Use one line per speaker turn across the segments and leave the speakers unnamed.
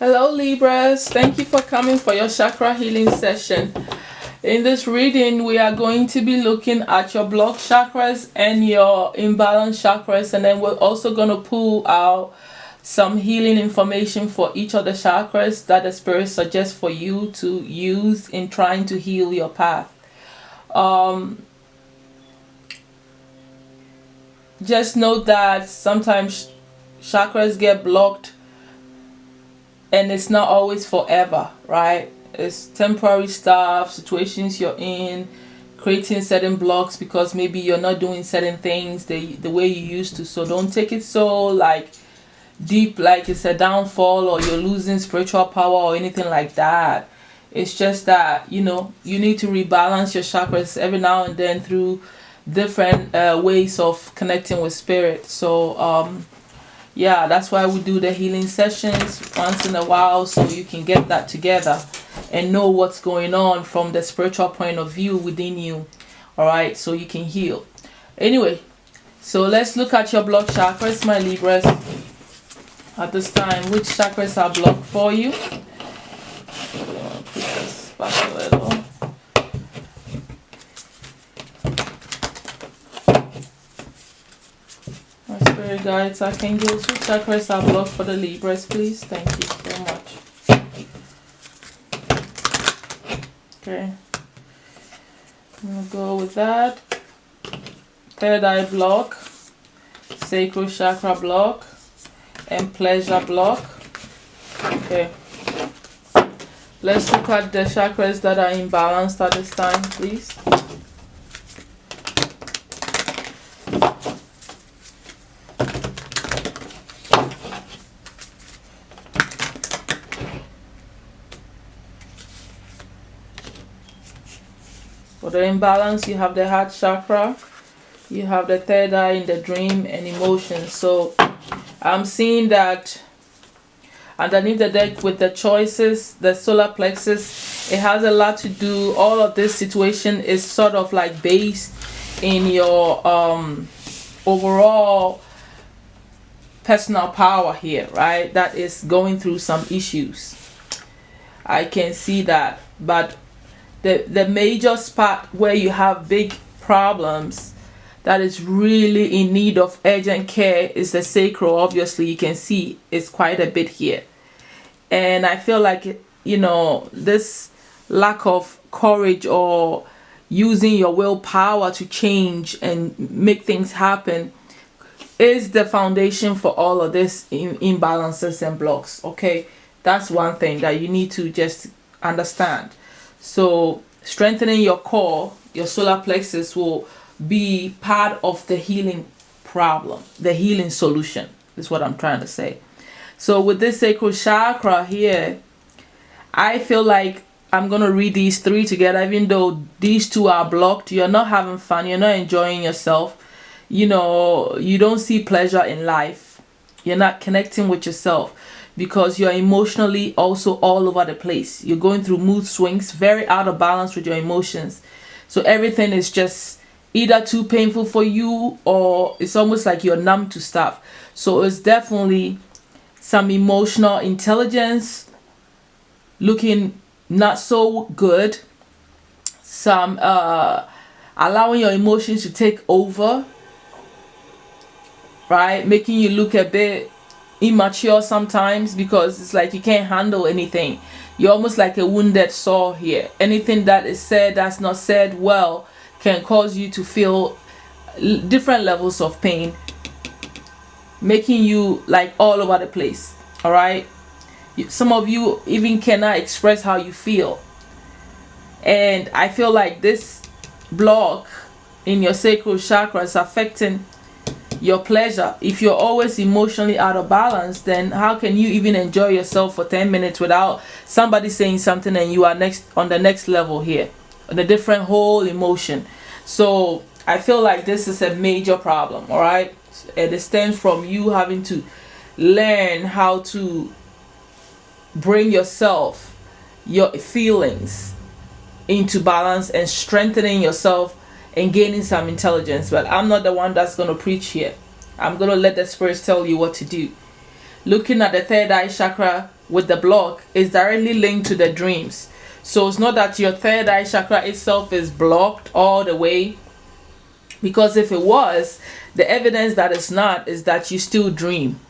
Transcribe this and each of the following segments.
Hello Libras, thank you for coming for your chakra healing session. In this reading, we are going to be looking at your blocked chakras and your imbalanced chakras, and then we're also going to pull out some healing information for each of the chakras that the spirit suggests for you to use in trying to heal your path. Just note that sometimes chakras get blocked and it's not always forever, right? It's temporary stuff, situations you're in, creating certain blocks because maybe you're not doing certain things the way you used to. So don't take it so like deep, like it's a downfall or you're losing spiritual power or anything like that. It's just that, you need to rebalance your chakras every now and then through different ways of connecting with spirit. So yeah, that's why we do the healing sessions once in a while, so you can get that together and know what's going on from the spiritual point of view within you. All right, so you can heal. Anyway, so let's look at your blocked chakras, my Libras. At this time, which chakras are blocked for you? Put this back a little. Spirit guides, archangels, which chakras are blocked for the Libras, please? Thank you so much. Okay, I'm gonna go with that. Third eye block, sacral chakra block, and pleasure block. Okay, let's look at the chakras that are imbalanced at this time, please. For the imbalance, you have the heart chakra, you have the third eye in the dream and emotions. So I'm seeing that underneath the deck with the choices, the solar plexus, it has a lot to do. All of this situation is sort of like based in your overall personal power here, right? That is going through some issues. I can see that, but the major spot where you have big problems that is really in need of urgent care is the sacral. Obviously, you can see it's quite a bit here. And I feel like, this lack of courage or using your willpower to change and make things happen is the foundation for all of this imbalances and blocks. Okay, that's one thing that you need to just understand. So strengthening your core, your solar plexus, will be part of the healing problem, the healing solution is what I'm trying to say. So with this sacral chakra here, I feel like I'm going to read these three together. Even though these two are blocked, you're not having fun, you're not enjoying yourself, you don't see pleasure in life, you're not connecting with yourself, because you're emotionally also all over the place. You're going through mood swings, very out of balance with your emotions. So everything is just either too painful for you or it's almost like you're numb to stuff. So it's definitely some emotional intelligence looking not so good. Some allowing your emotions to take over, right? Making you look a bit immature sometimes because it's like you can't handle anything. You're almost like a wounded saw here. Anything that is said that's not said well can cause you to feel different levels of pain, making you like all over the place. All right, some of you even cannot express how you feel, and I feel like this block in your sacral chakra is affecting your pleasure. If you're always emotionally out of balance, then how can you even enjoy yourself for 10 minutes without somebody saying something and you are on the next level here, on a different whole emotion? So I feel like this is a major problem. All right, it stems from you having to learn how to bring yourself, your feelings into balance and strengthening yourself and gaining some intelligence. But I'm not the one that's going to preach here. I'm going to let the spirits tell you what to do. Looking at the third eye chakra, with the block is directly linked to the dreams. So it's not that your third eye chakra itself is blocked all the way, because if it was, the evidence that it's not is that you still dream.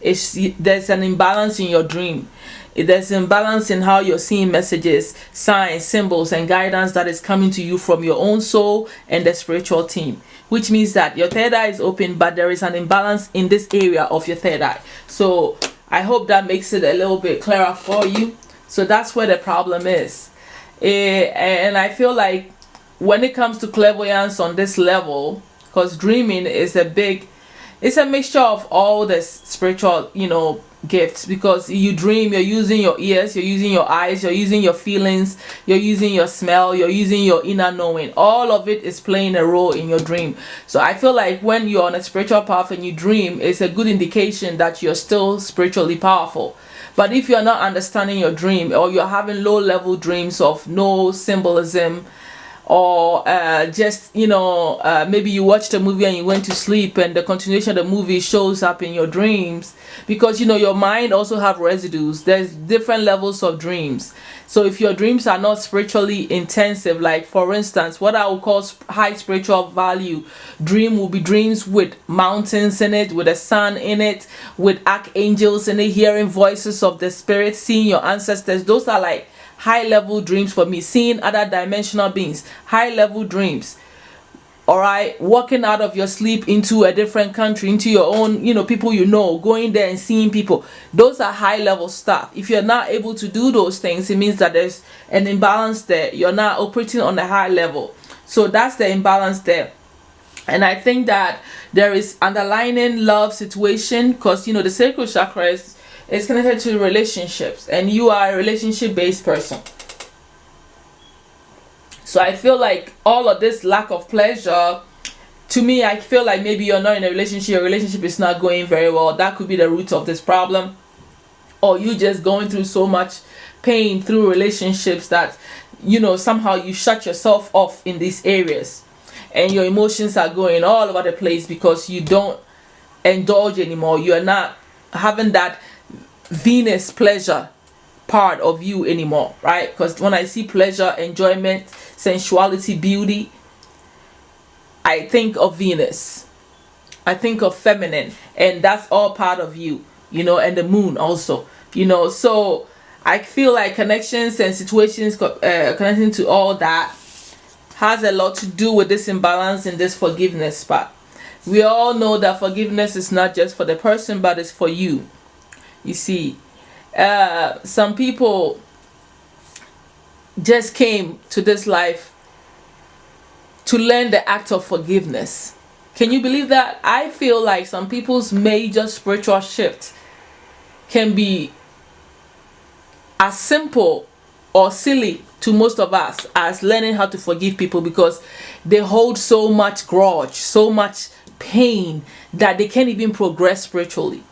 There's an imbalance in your dream. There's an imbalance in how you're seeing messages, signs, symbols, and guidance that is coming to you from your own soul and the spiritual team, which means that your third eye is open, but there is an imbalance in this area of your third eye. So I hope that makes it a little bit clearer for you. So that's where the problem is. And I feel like when it comes to clairvoyance on this level, because dreaming is it's a mixture of all the spiritual, gifts, because you dream, you're using your ears, you're using your eyes, you're using your feelings, you're using your smell, you're using your inner knowing. All of it is playing a role in your dream. So I feel like when you're on a spiritual path and you dream, it's a good indication that you're still spiritually powerful. But if you're not understanding your dream, or you're having low level dreams of no symbolism, or maybe you watched a movie and you went to sleep and the continuation of the movie shows up in your dreams, because your mind also have residues. There's different levels of dreams. So if your dreams are not spiritually intensive, like for instance what I would call high spiritual value dream will be dreams with mountains in it, with a sun in it, with archangels in it, hearing voices of the spirit, seeing your ancestors. Those are like high level dreams for me. Seeing other dimensional beings, high level dreams. All right, walking out of your sleep into a different country, into your own, people going there and seeing people. Those are high level stuff. If you're not able to do those things, it means that there's an imbalance there. You're not operating on a high level. So that's the imbalance there. And I think that there is underlying love situation, because the sacral chakra is connected to relationships, and you are a relationship based person. So I feel like all of this lack of pleasure, to me, I feel like maybe you're not in a relationship, your relationship is not going very well. That could be the root of this problem. Or you just going through so much pain through relationships that, somehow you shut yourself off in these areas. And your emotions are going all over the place because you don't indulge anymore. You're not having that Venus pleasure part of you anymore, right? Because when I see pleasure, enjoyment, sensuality, beauty, I think of Venus. I think of feminine, and that's all part of you, and the moon also, so I feel like connections and situations connecting to all that has a lot to do with this imbalance in this forgiveness part. We all know that forgiveness is not just for the person, but it's for you. You see, some people just came to this life to learn the act of forgiveness. Can you believe that? I feel like some people's major spiritual shift can be as simple or silly to most of us as learning how to forgive people, because they hold so much grudge, so much pain, that they can't even progress spiritually.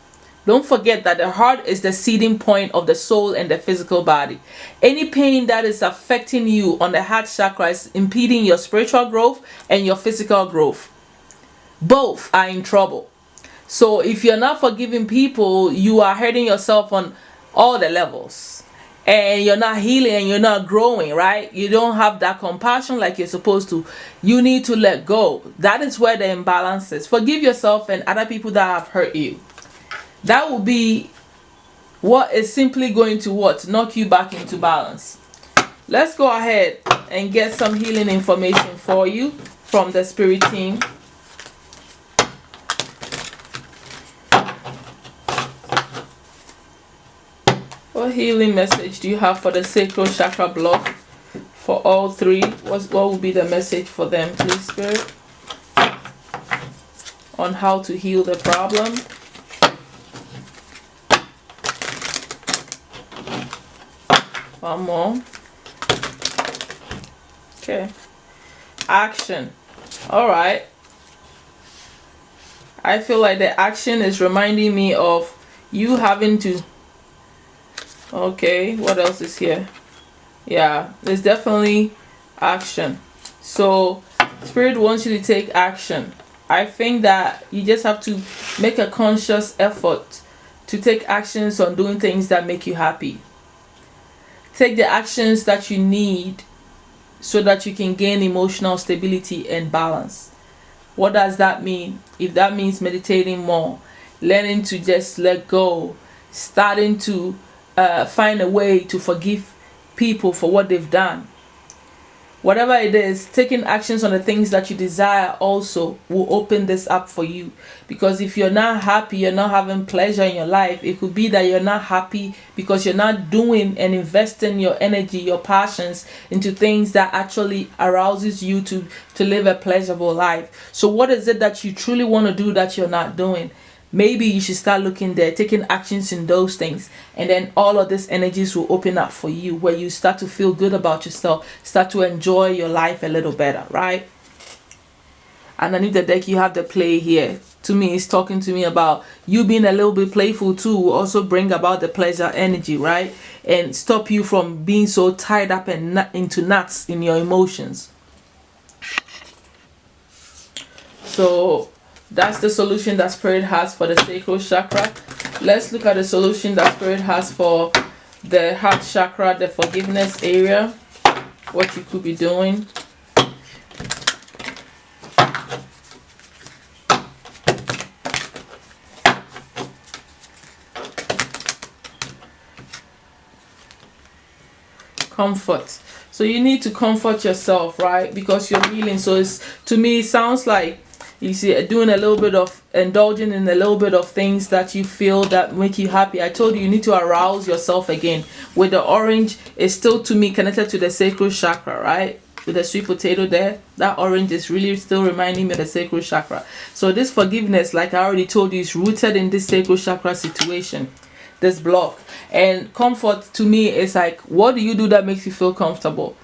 Don't forget that the heart is the seeding point of the soul and the physical body. Any pain that is affecting you on the heart chakra is impeding your spiritual growth and your physical growth. Both are in trouble. So if you're not forgiving people, you are hurting yourself on all the levels. And you're not healing and you're not growing, right? You don't have that compassion like you're supposed to. You need to let go. That is where the imbalance is. Forgive yourself and other people that have hurt you. That will be what is simply going to knock you back into balance. Let's go ahead and get some healing information for you from the spirit team. What healing message do you have for the sacral chakra block for all three? What will be the message for them, please, Spirit, on how to heal the problem? One more. Okay. Action. All right. I feel like the action is reminding me of you having to... Okay, what else is here? Yeah, there's definitely action. So Spirit wants you to take action. I think that you just have to make a conscious effort to take actions on doing things that make you happy. Take the actions that you need so that you can gain emotional stability and balance. What does that mean? If that means meditating more, learning to just let go, starting to find a way to forgive people for what they've done. Whatever it is, taking actions on the things that you desire also will open this up for you. Because if you're not happy, you're not having pleasure in your life, it could be that you're not happy because you're not doing and investing your energy, your passions into things that actually arouses you to live a pleasurable life. So what is it that you truly want to do that you're not doing? Maybe you should start looking there, taking actions in those things, and then all of these energies will open up for you, where you start to feel good about yourself, start to enjoy your life a little better, right? Underneath the deck, you have the play here. To me, it's talking to me about you being a little bit playful too, will also bring about the pleasure energy, right? And stop you from being so tied up and into knots in your emotions. So that's the solution that Spirit has for the sacral chakra. Let's look at the solution that Spirit has for the heart chakra, the forgiveness area, what you could be doing. Comfort. So you need to comfort yourself, right? Because you're healing. So it's, to me, it sounds like you see doing a little bit of indulging in a little bit of things that you feel that make you happy. I told you, you need to arouse yourself again. With the orange, it's still to me connected to the sacral chakra, right? With the sweet potato there, that orange is really still reminding me of the sacral chakra. So this forgiveness, like I already told you, is rooted in this sacral chakra situation, this block. And comfort to me is like, what do you do that makes you feel comfortable?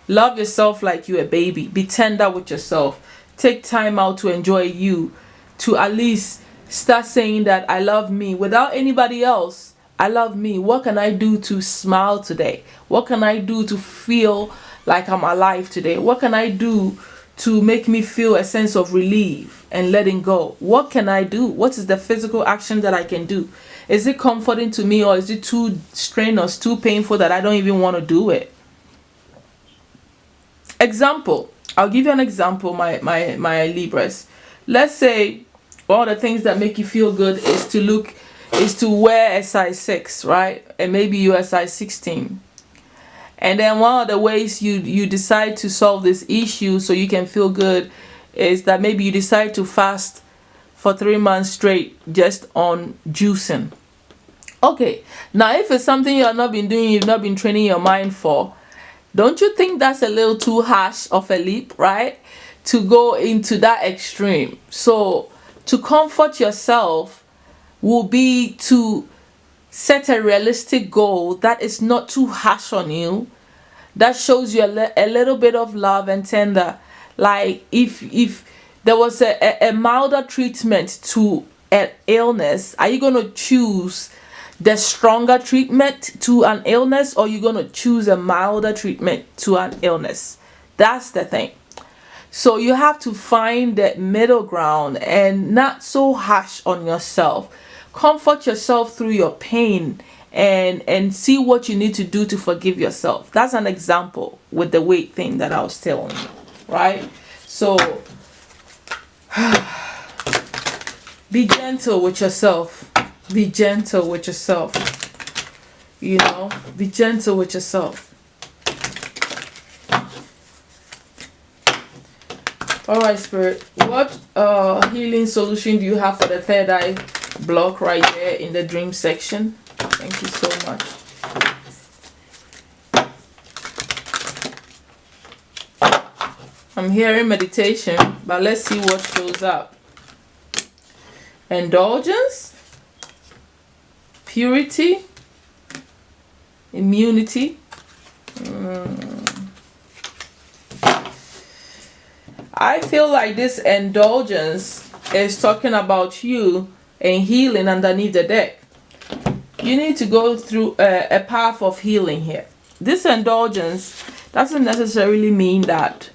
Love yourself like you're a baby. Be tender with yourself. Take time out to enjoy you, to at least start saying that I love me without anybody else. I love me. What can I do to smile today? What can I do to feel like I'm alive today? What can I do to make me feel a sense of relief and letting go? What can I do? What is the physical action that I can do? Is it comforting to me, or is it too strenuous, too painful that I don't even want to do it? Example. I'll give you an example, my Libras. Let's say one of the things that make you feel good is to wear a size 6, right? And maybe you're a size 16. And then one of the ways you decide to solve this issue so you can feel good is that maybe you decide to fast for 3 months straight just on juicing. Okay, now if it's something you have not been doing, you've not been training your mind for, don't you think that's a little too harsh of a leap, right? To go into that extreme. So to comfort yourself will be to set a realistic goal that is not too harsh on you, that shows you a little bit of love and tender. Like if there was a milder treatment to an illness, are you going to choose the stronger treatment to an illness, or you're going to choose a milder treatment to an illness? That's the thing. So you have to find that middle ground and not so harsh on yourself. Comfort yourself through your pain and see what you need to do to forgive yourself. That's an example with the weight thing that I was telling you, right? So be gentle with yourself. Be gentle with yourself. You know, be gentle with yourself. Alright, Spirit, what healing solution do you have for the third eye block right there in the dream section? Thank you so much. I'm hearing meditation, but let's see what shows up. Indulgence, purity, immunity. I feel like this indulgence is talking about you and healing underneath the deck. You need to go through a path of healing here. This indulgence doesn't necessarily mean that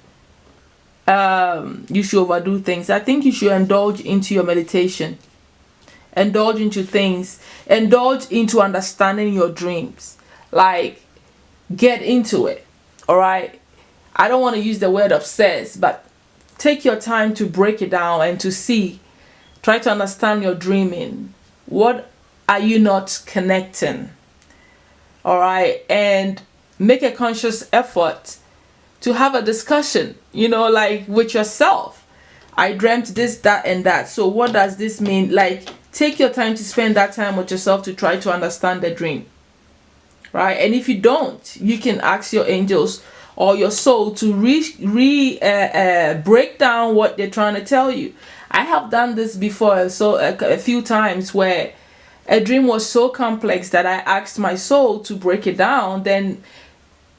you should overdo things. I think you should indulge into your meditation indulge into things, indulge into understanding your dreams. Like, get into it. All right. I don't want to use the word obsess, but take your time to break it down and to see, try to understand your dreaming. What are you not connecting? All right. And make a conscious effort to have a discussion, like with yourself. I dreamt this, that, and that. So what does this mean? Like, take your time to spend that time with yourself to try to understand the dream. Right? And if you don't, you can ask your angels or your soul to break down what they're trying to tell you. I have done this before, so a few times, where a dream was so complex that I asked my soul to break it down. Then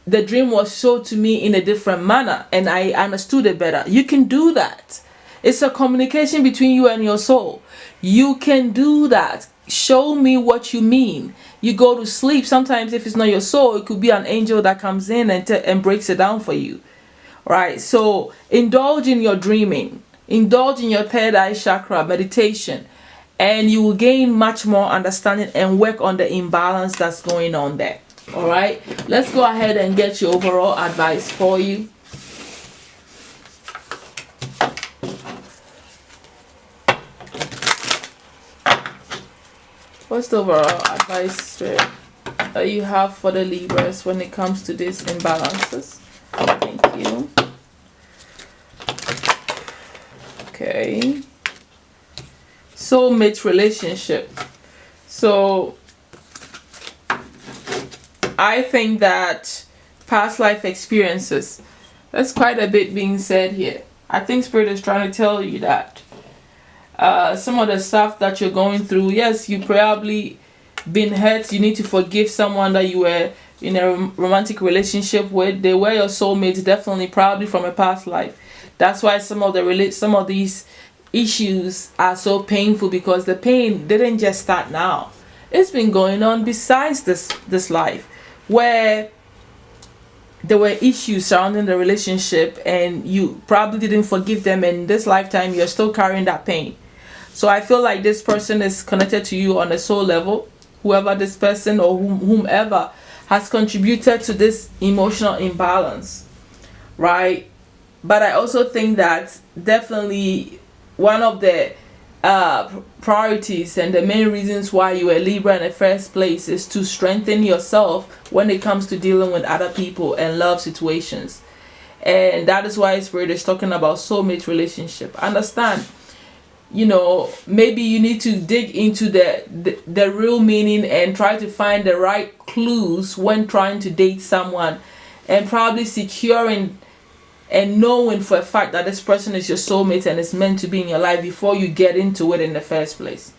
the dream was shown to me in a different manner and I understood it better. You can do that. It's a communication between you and your soul. You can do that. Show me what you mean. You go to sleep. Sometimes if it's not your soul, it could be an angel that comes in and breaks it down for you. Right? So indulge in your dreaming. Indulge in your third eye chakra meditation. And you will gain much more understanding and work on the imbalance that's going on there. All right. Let's go ahead and get your overall advice for you. What's the overall advice, Spirit, that you have for the Libras when it comes to these imbalances? Thank you. Okay. Soulmate relationship. So I think that past life experiences, that's quite a bit being said here. I think Spirit is trying to tell you that some of the stuff that you're going through, yes, you probably been hurt. You need to forgive someone that you were in a romantic relationship with. They were your soulmates, definitely, probably from a past life. That's why some of these issues are so painful, because the pain didn't just start now. It's been going on besides this life, where there were issues surrounding the relationship and you probably didn't forgive them, and this lifetime you're still carrying that pain. So I feel like this person is connected to you on a soul level, whoever this person or whomever has contributed to this emotional imbalance, right? But I also think that definitely one of the priorities and the main reasons why you were Libra in the first place is to strengthen yourself when it comes to dealing with other people and love situations. And that is why Spirit is talking about soulmate relationship. Understand, maybe you need to dig into the real meaning and try to find the right clues when trying to date someone, and probably securing and knowing for a fact that this person is your soulmate and is meant to be in your life before you get into it in the first place.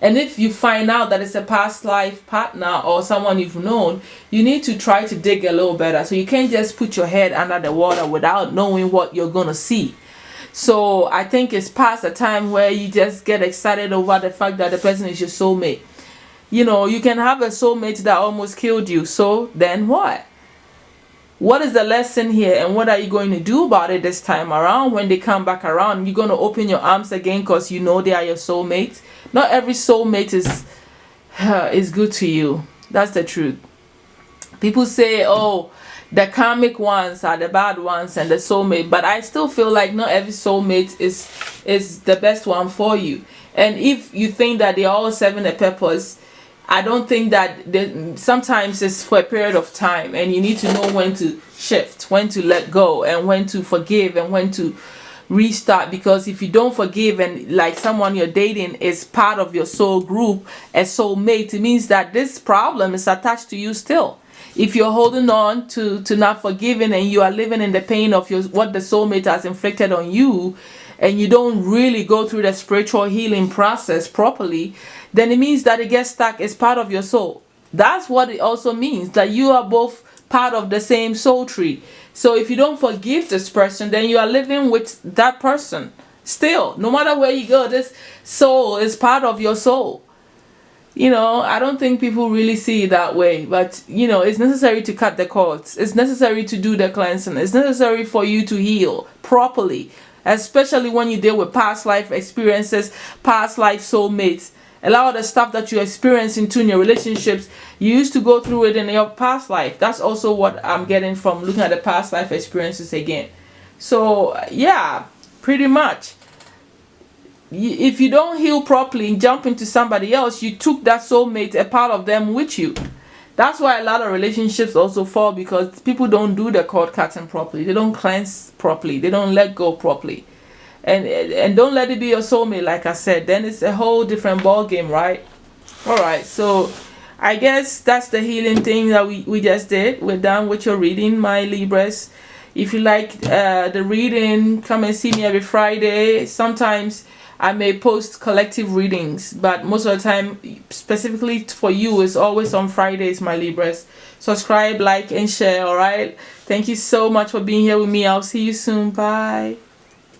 And if you find out that it's a past life partner or someone you've known, you need to try to dig a little better. So you can't just put your head under the water without knowing what you're going to see. So I think it's past the time where you just get excited over the fact that the person is your soulmate. You can have a soulmate that almost killed you. So then what? What is the lesson here, and what are you going to do about it this time around? When they come back around, you're going to open your arms again because you know they are your soulmate. Not every soulmate is good to you. That's the truth. People say, oh, the karmic ones are the bad ones and the soulmate, but I still feel like not every soulmate is the best one for you. And if you think that they are all serving a purpose, I don't think that sometimes it's for a period of time, and you need to know when to shift, when to let go, and when to forgive, and when to restart. Because if you don't forgive, and like someone you're dating is part of your soul group, a soulmate, it means that this problem is attached to you still. If you're holding on to not forgiving, and you are living in the pain of what the soulmate has inflicted on you, and you don't really go through the spiritual healing process properly, then it means that it gets stuck as part of your soul. That's what it also means, that you are both part of the same soul tree. So if you don't forgive this person, then you are living with that person still. No matter where you go, this soul is part of your soul. I don't think people really see it that way, but it's necessary to cut the cords. It's necessary to do the cleansing. It's necessary for you to heal properly, especially when you deal with past life experiences, past life soulmates, A lot of the stuff that you experience into in your relationships, you used to go through it in your past life. That's also what I'm getting from looking at the past life experiences again. So yeah, pretty much. If you don't heal properly and jump into somebody else, you took that soulmate, a part of them, with you. That's why a lot of relationships also fall, because people don't do the cord cutting properly. They don't cleanse properly. They don't let go properly. And don't let it be your soulmate, like I said. Then it's a whole different ball game, right? All right, so I guess that's the healing thing that we just did. We're done with your reading, my Libras. If you like the reading, come and see me every Friday. Sometimes I may post collective readings, but most of the time, specifically for you, it's always on Fridays, my Libras. Subscribe, like, and share, all right? Thank you so much for being here with me. I'll see you soon. Bye.